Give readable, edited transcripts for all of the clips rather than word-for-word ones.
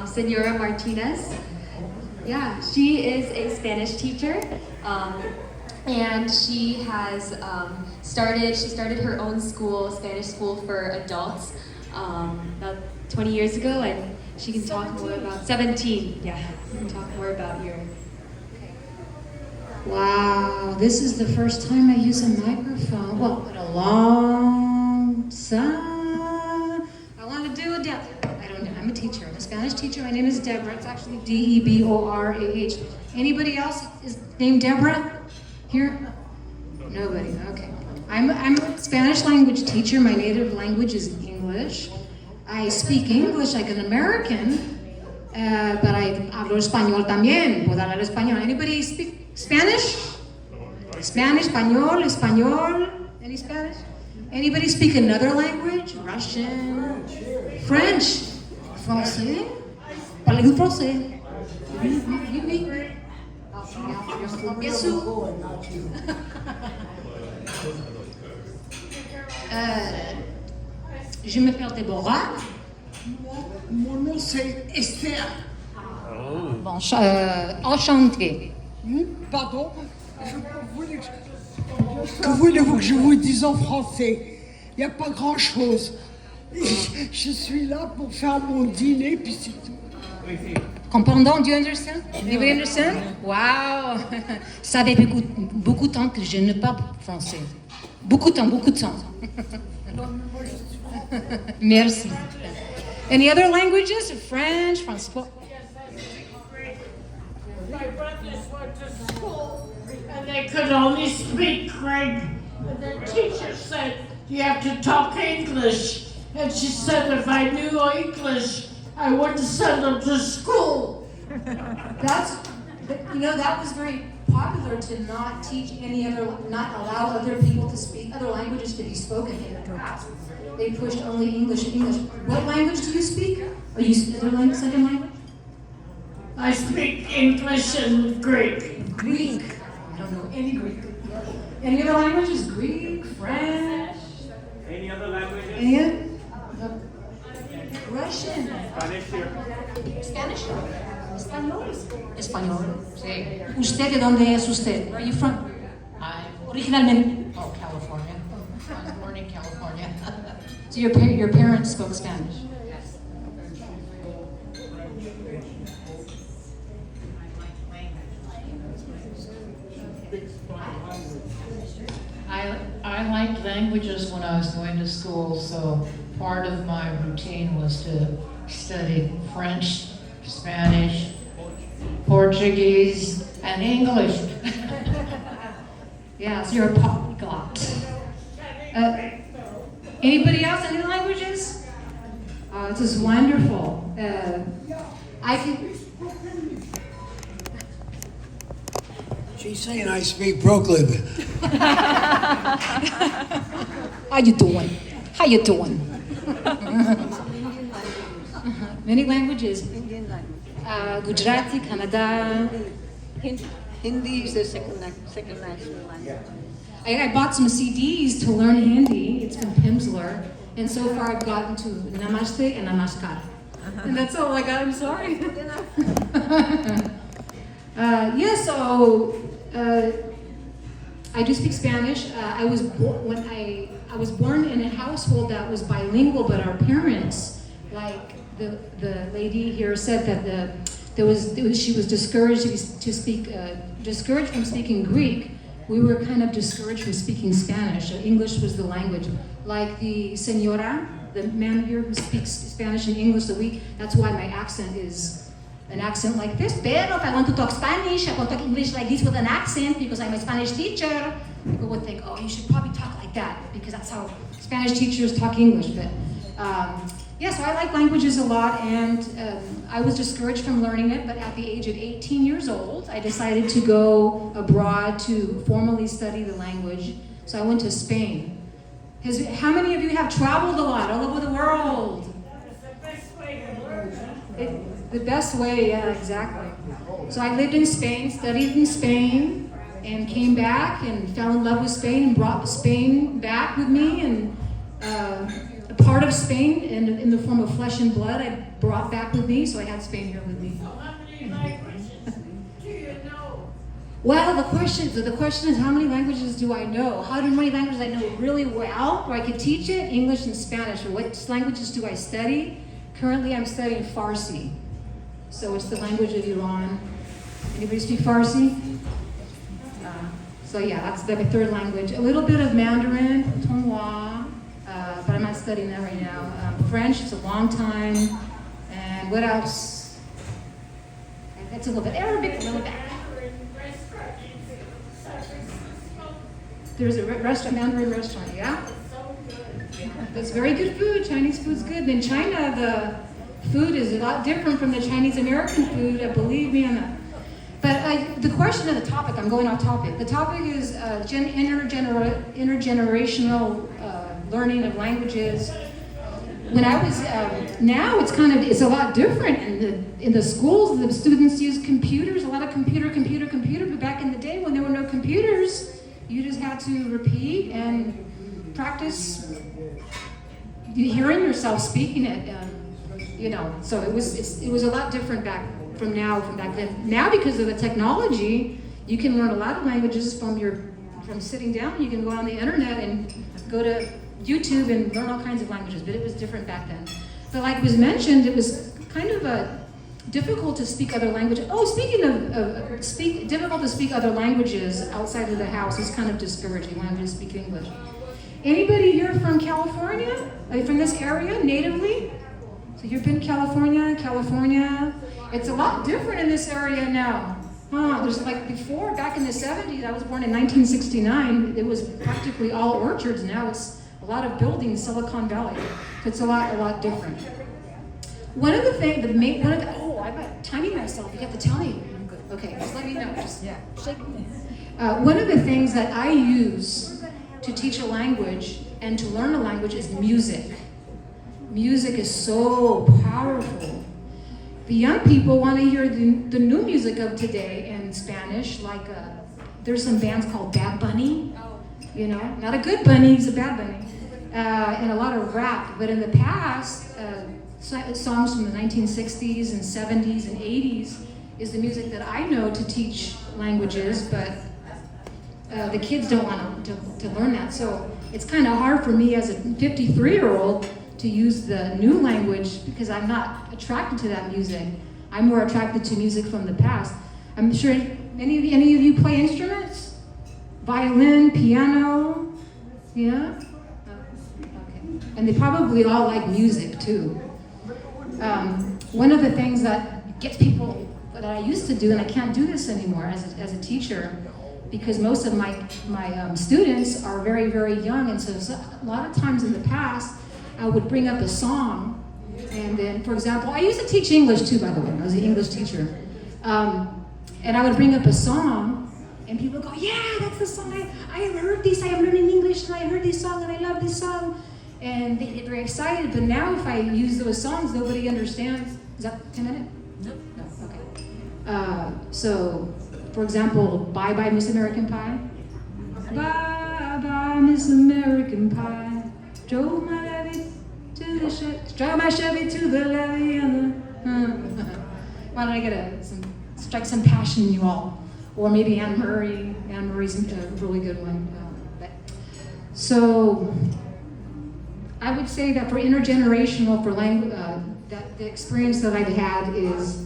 Senora Martinez. Yeah, she is a Spanish teacher, and she has started her own school, Spanish school for adults, about 20 years ago, and she can talk more about 17. Yeah, she can talk more about your. Wow, this is the first time I use a microphone. Well, in a long time. I want to do a demo. I don't know. I'm a teacher. I'm a Spanish teacher. My name is Deborah. It's actually Deborah. Anybody else is named Deborah here? Nobody. Okay. I'm a Spanish language teacher. My native language is English. I speak English like an American, but I hablo español también. Puedo hablar español. Anybody speak Spanish? Spanish, español. Any Spanish? Anybody speak another language? Russian, French, français? Parlez-vous français? Oui. Yes, je m'appelle Deborah. Mon nom c'est Esther. Bon, enchantée. Pardon? Que voulez-vous que je vous dise en français? Il n'y a pas grand-chose. Je suis là pour faire mon dîner, puis c'est tout. Comprendons, do you understand? Anybody understand? Wow! Ça fait beaucoup de temps que je ne parle français. Beaucoup de temps. Merci. Any other languages? French, Français? My brothers went to school and they could only speak Greek. And their teacher said, you have to talk English. And she said if I knew English, I wouldn't send them to school. That was very popular to not teach not allow other people to speak, other languages to be spoken in the past. They pushed only English. What language do you speak? Are you second language? I speak English and Greek. Greek. I don't know any Greek. Any other languages? Greek, French. Any other languages? Any other? No. Russian. Spanish here. Spanish? Español. Sí. ¿Usted de dónde es usted? Where are you from? Originalmente. Oh, California. I was born in California. So your parents spoke Spanish? Yes. I liked languages when I was going to school, so part of my routine was to study French, Spanish, Portuguese, and English. Yeah, so you're a polyglot. Anybody else? Any languages? This is wonderful. I can. She's saying I speak Brooklyn. How you doing? Many languages. Gujarati, Kannada. Hindi is the second national language. I bought some CDs to learn Hindi. It's from Pimsleur. And so far I've gotten to Namaste and Namaskar. And that's all I got, I'm sorry. I do speak Spanish. I was born in a household that was bilingual, but our parents, like the lady here said, that she was discouraged discouraged from speaking Greek. We were kind of discouraged from speaking Spanish. English was the language. Like the senora, the man here who speaks Spanish and English, that's why my accent is an accent like this. But if I want to talk Spanish, I want to talk English like this with an accent because I'm a Spanish teacher. People would think, oh, you should probably talk like that because that's how Spanish teachers talk English. But so I like languages a lot, and I was discouraged from learning it, but at the age of 18 years old, I decided to go abroad to formally study the language. So I went to Spain. How many of you have traveled a lot all over the world? That's the best way to learn. The best way, yeah, exactly. So I lived in Spain, studied in Spain, and came back and fell in love with Spain and brought Spain back with me, and a part of Spain in the form of flesh and blood. I brought back with me, so I had Spain here with me. How many languages do you know? Well, the question is, how many languages do I know? How many languages I know really well, where I could teach it? English and Spanish. Or what languages do I study? Currently, I'm studying Farsi. So it's the language of Iran. Anybody speak Farsi? So yeah, that's my third language. A little bit of Mandarin, Tonghua, but I'm not studying that right now. French, it's a long time. And what else? That's a little bit. Arabic, a little bit. There's a Mandarin restaurant, yeah? It's very good food. Chinese food's good. In China, the food is a lot different from the Chinese American food. Believe me on that. But the question of the topic, I'm going off topic. The topic is intergenerational learning of languages. When I was, now it's a lot different. In the schools, the students use computers, a lot of computer. But back in the day when there were no computers, you just had to repeat and practice hearing yourself speaking it. So it was a lot different back then. Now, because of the technology, you can learn a lot of languages from sitting down. You can go on the internet and go to YouTube and learn all kinds of languages, but it was different back then. But like was mentioned, it was kind of difficult to speak other languages. Oh, speaking of difficult to speak other languages outside of the house is kind of discouraging when I'm just speaking English. Anybody here from California? Are you from this area natively? So you've been California. It's a lot different in this area now. There's like before, back in the 70s, I was born in 1969, it was practically all orchards. Now it's a lot of buildings, Silicon Valley. So it's a lot different. One of the things, I'm not timing myself, you have to tell me. I'm good. Okay, just let me know. Shake me. One of the things that I use to teach a language and to learn a language is music. Music is so powerful. The young people want to hear the new music of today in Spanish, like there's some bands called Bad Bunny, not a good bunny, he's a bad bunny, and a lot of rap. But in the past, songs from the 1960s and 70s and 80s is the music that I know to teach languages, but the kids don't want to learn that. So it's kind of hard for me as a 53-year-old to use the new language because I'm not attracted to that music. I'm more attracted to music from the past. I'm sure any of you play instruments? Violin, piano, yeah? Okay. And they probably all like music too. One of the things that gets people that I used to do, and I can't do this anymore as a teacher, because most of my students are very, very young, and so a lot of times in the past, I would bring up a song, and then, for example, I used to teach English too, by the way. I was an English teacher. And I would bring up a song, and people would go, yeah, that's the song. I have heard this. I am learning English, and I heard this song, and I love this song. And they get very excited. But now if I use those songs, nobody understands. Is that 10 minutes? No, okay. So, for example, Bye Bye Miss American Pie. Bye Bye Miss American Pie. Drove my Chevy to the levee and the... Why don't I get strike some passion in you all? Or maybe Anne Murray. Anne Murray's a really good one. So I would say that for intergenerational, for language, that the experience that I've had is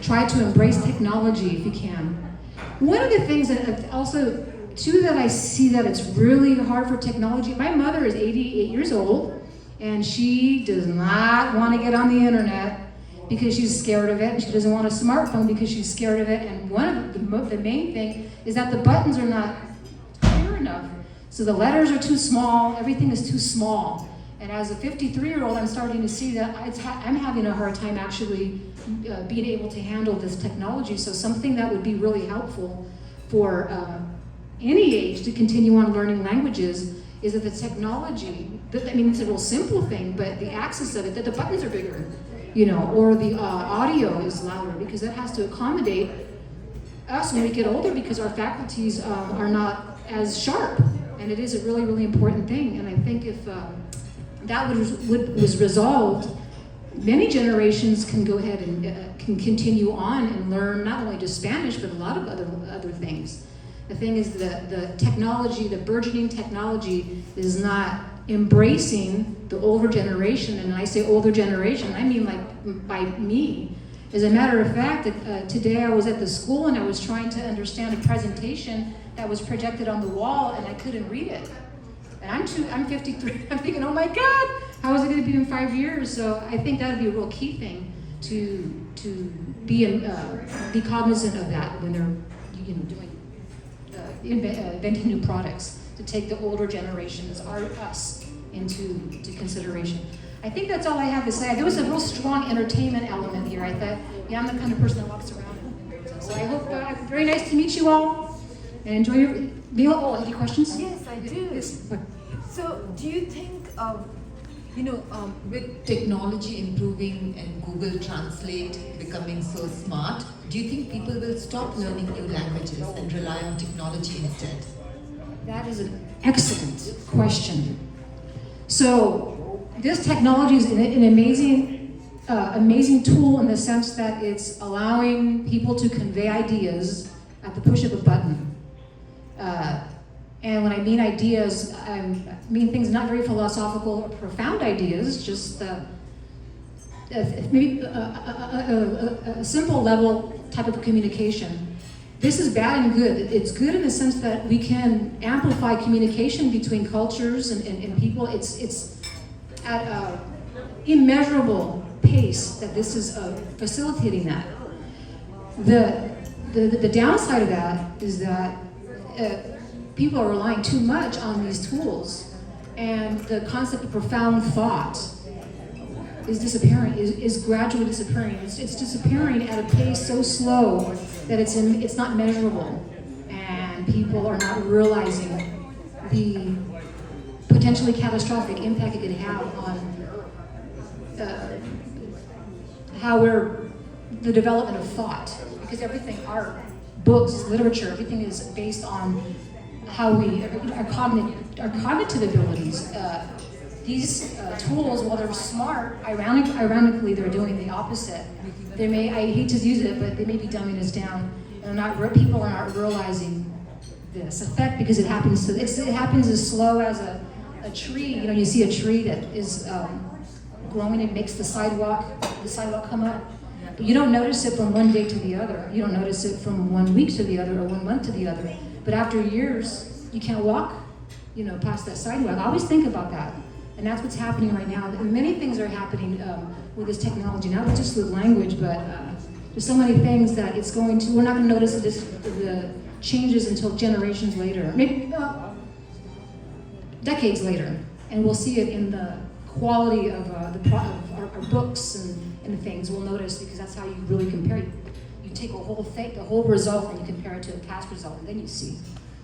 try to embrace technology if you can. One of the things that also, too, that I see that it's really hard for technology, my mother is 88 years old, and she does not want to get on the internet because she's scared of it, and she doesn't want a smartphone because she's scared of it, and one of the main thing is that the buttons are not clear enough. So the letters are too small, everything is too small. And as a 53-year-old, I'm starting to see that I'm having a hard time actually being able to handle this technology. So something that would be really helpful for any age to continue on learning languages is that the technology, it's a real simple thing, but the access of it, that the buttons are bigger, or the audio is louder, because that has to accommodate us when we get older, because our faculties are not as sharp. And it is a really, really important thing. And I think if that was resolved, many generations can go ahead and can continue on and learn not only just Spanish, but a lot of other things. The thing is the technology, the burgeoning technology is not embracing the older generation, and I say older generation, I mean like by me. As a matter of fact, today I was at the school and I was trying to understand a presentation that was projected on the wall and I couldn't read it. And I'm 53, I'm thinking, oh my God, how is it going to be in 5 years? So I think that would be a real key thing to be cognizant of that when they're doing inventing new products, to take the older generations, us, into consideration. I think that's all I have to say. There was a real strong entertainment element here. I thought, yeah, I'm the kind of person that walks around. So I hope, very nice to meet you all, and enjoy your meal. Oh, any questions? Yes, I do. Yes. So, do you think, with technology improving and Google Translate becoming so smart, do you think people will stop learning new languages and rely on technology instead? That is an excellent question. So, this technology is an amazing tool in the sense that it's allowing people to convey ideas at the push of a button. And when I mean ideas, I mean things not very philosophical or profound ideas, just maybe a simple level type of communication. This is bad and good. It's good in the sense that we can amplify communication between cultures and people. It's at an immeasurable pace that this is facilitating that. The downside of that is that people are relying too much on these tools, and the concept of profound thought is disappearing, is gradually disappearing. It's disappearing at a pace so slow that it's not measurable, and people are not realizing the potentially catastrophic impact it could have on the development of thought. Because everything, art, books, literature, everything is based on how our cognitive abilities. These tools, while they're smart, ironically they're doing the opposite. I hate to use it, but they may be dumbing us down. And people are not realizing this effect because it happens as slow as a tree. You see a tree that is growing, it makes the sidewalk come up. But you don't notice it from one day to the other. You don't notice it from 1 week to the other or 1 month to the other. But after years, you can't walk, past that sidewalk. I always think about that. And that's what's happening right now. And many things are happening with this technology, not just with language, but there's so many things that we're not going to notice the changes until generations later, maybe decades later. And we'll see it in the quality of our books and things. We'll notice, because that's how you really compare it. You take a whole thing, the whole result, and you compare it to a past result, and then you see.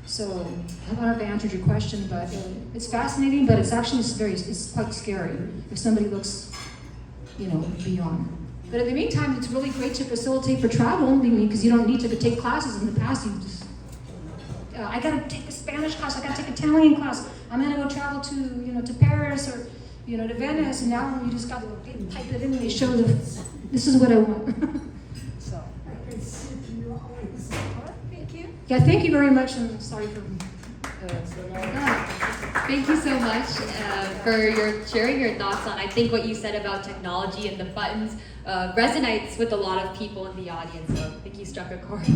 So I don't know if I answered your question, but it's fascinating, but it's actually it's quite scary if somebody looks, beyond. But in the meantime, it's really great to facilitate for travel, because you don't need to take classes. In the past, you just, I gotta take a Spanish class, I gotta take an Italian class, I'm gonna go travel to Paris or to Venice, and now you just gotta type it in and they show this is what I want. So. Thank you. Yeah, thank you very much, and sorry for. Thank you so much for sharing your thoughts on. I think what you said about technology and the buttons resonates with a lot of people in the audience. So I think you struck a chord.